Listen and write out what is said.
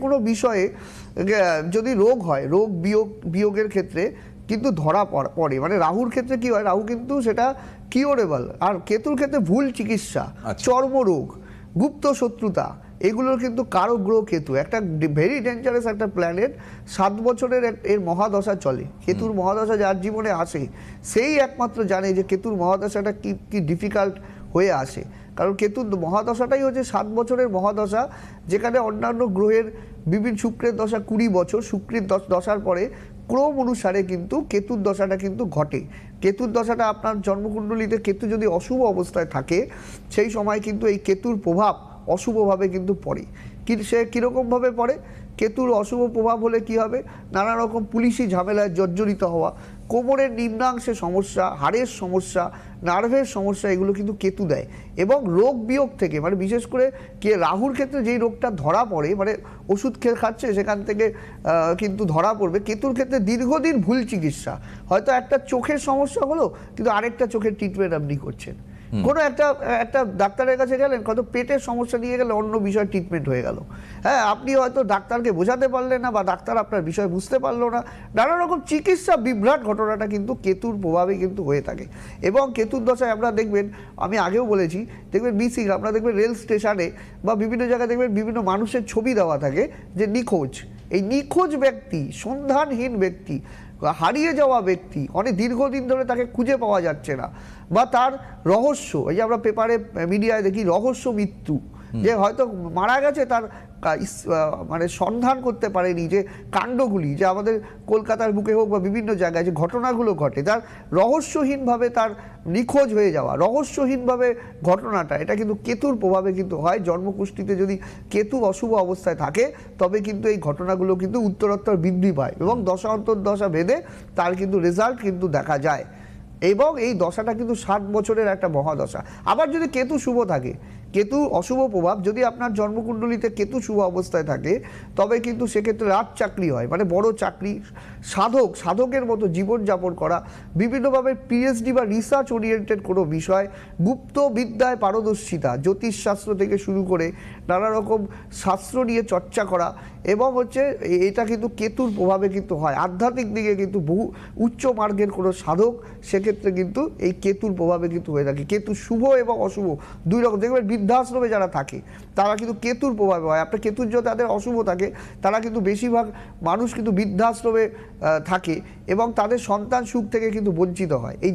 কোনো বিষয়ে যদি রোগ হয়, রোগ বিয়োগের ক্ষেত্রে কিন্তু ধরা পড়ে, মানে রাহুর ক্ষেত্রে কি হয়, রাহু কিন্তু সেটা কিওরেবল, আর কেতুর ক্ষেত্রে ভুল চিকিৎসা, চর্মরোগ, গুপ্ত শত্রুতা, এগুলোর কিন্তু কারক গ্রহ কেতু, একটা ভেরি ডেঞ্জারাস একটা প্ল্যানেট। 7 বছরের এর মহাদশা চলে, কেতুর মহাদশা যার জীবনে আসে সেই একমাত্র জানে যে কেতুর মহাদশাটা কি ডিফিকাল্ট হয়ে আসে। কারণ কেতুর মহাদশাটাই হচ্ছে 7 বছরের মহাদশা, যেখানে অন্যান্য গ্রহের বিভিন্ন শুক্রের দশা 20 বছর, শুক্রের দশার পরে ক্রম অনুসারে কিন্তু কেতুর দশাটা কিন্তু ঘটে। কেতুর দশাটা আপনার জন্মকুণ্ডলিতে কেতু যদি অশুভ অবস্থায় থাকে, সেই সময় কিন্তু এই কেতুর প্রভাব অশুভভাবে কিন্তু পড়ে। সে কীরকমভাবে পড়ে? কেতুর অশুভ প্রভাব হলে কি হবে? নানা রকম পুলিশি ঝামেলায় জর্জরিত হওয়া, কোমরের নিম্নাংশে সমস্যা, হাড়ের সমস্যা, নার্ভের সমস্যা, এগুলো কিন্তু কেতু দেয়। এবং রোগ বিয়োগ থেকে, মানে বিশেষ করে রাহুর ক্ষেত্রে যেই রোগটা ধরা পড়ে, মানে ওষুধ খাচ্ছে সেখান থেকে কিন্তু ধরা পড়বে। কেতুর ক্ষেত্রে দীর্ঘদিন ভুল চিকিৎসা, হয়তো একটা চোখের সমস্যা হলো কিন্তু আরেকটা চোখের ট্রিটমেন্ট আপনি করছেন। কোনো একটা ডাক্তারের কাছে গেলেন, কত পেটের সমস্যা নিয়ে গেলে অন্য বিষয় ট্রিটমেন্ট হয়ে গেল। হ্যাঁ, আপনি হয়তো ডাক্তারকে বোঝাতে পারলেন না, বা ডাক্তার আপনার বিষয় বুঝতে পারলো না, নানা রকম চিকিৎসা বিভ্রাট ঘটনাটা কিন্তু কেতুর প্রভাবে কিন্তু হয়ে থাকে। এবং কেতুর দশায় আমরা দেখবেন, আমি আগেও বলেছি, দেখবেন মিসিং, আপনারা দেখবেন রেল স্টেশনে বা বিভিন্ন জায়গায় দেখবেন বিভিন্ন মানুষের ছবি দেওয়া থাকে যে নিখোঁজ। এই নিখোঁজ ব্যক্তি, সন্ধানহীন ব্যক্তি, হারিয়ে যাওয়া ব্যক্তি, অনেক দীর্ঘদিন ধরে তাকে খুঁজে পাওয়া যাচ্ছে না, বা তার রহস্য, এই যে আমরা পেপারে মিডিয়ায় দেখি রহস্য মৃত্যু, যে হয়তো মারা গেছে, তার মানে সন্ধান করতে পারেনি যে কাণ্ডগুলি, যে আমাদের কলকাতার বুকে হোক বা বিভিন্ন জায়গায় যে ঘটনাগুলো ঘটে, তার রহস্যহীনভাবে তার নিখোঁজ হয়ে যাওয়া, রহস্যহীনভাবে ঘটনাটা, এটা কিন্তু কেতুর প্রভাবে কিন্তু হয়। জন্মকুষ্ঠিতে যদি কেতু অশুভ অবস্থায় থাকে, তবে কিন্তু এই ঘটনাগুলো কিন্তু উত্তরোত্তর বৃদ্ধি পায় এবং দশা অন্তর্দশা ভেদে তার কিন্তু রেজাল্ট কিন্তু দেখা যায়। এবং এই দশাটা কিন্তু 7 বছরের একটা মহাদশা। আবার যদি কেতু শুভ থাকে, কেতু অশুভ প্রভাব যদি আপনার জন্মকুণ্ডলিতে কেতু শুভ অবস্থায় থাকে, তবে কিন্তু সেক্ষেত্রে রাজ চাকরি হয়, মানে বড় চাকরি, সাধকের মতো জীবনযাপন করা, বিভিন্নভাবে পিএইচডি বা রিসার্চ ওরিয়েন্টেড কোনো বিষয়, গুপ্ত বিদ্যায় পারদর্শিতা, জ্যোতিষশাস্ত্র থেকে শুরু করে নানা রকম শাস্ত্র নিয়ে চর্চা করা, এবং হচ্ছে এটা কিন্তু কেতুর প্রভাবে কিন্তু হয়। আধ্যাত্মিক দিকে কিন্তু বহু উচ্চ মার্গের কোনো সাধক সেক্ষেত্রে কিন্তু এই কেতুর প্রভাবে কিন্তু হয়ে থাকে। কেতু শুভ এবং অশুভ দুই রকম। দেখবেন বৃদ্ধাশ্রমে যারা থাকে তারা কিন্তু কেতুর প্রভাবে হয়। আপনার কেতুর যদি তাদের অশুভ থাকে, তারা কিন্তু বেশিরভাগ মানুষ কিন্তু বৃদ্ধাশ্রমে থাকে এবং তাদের সন্তান সুখ থেকে কিন্তু বঞ্চিত হয়। এই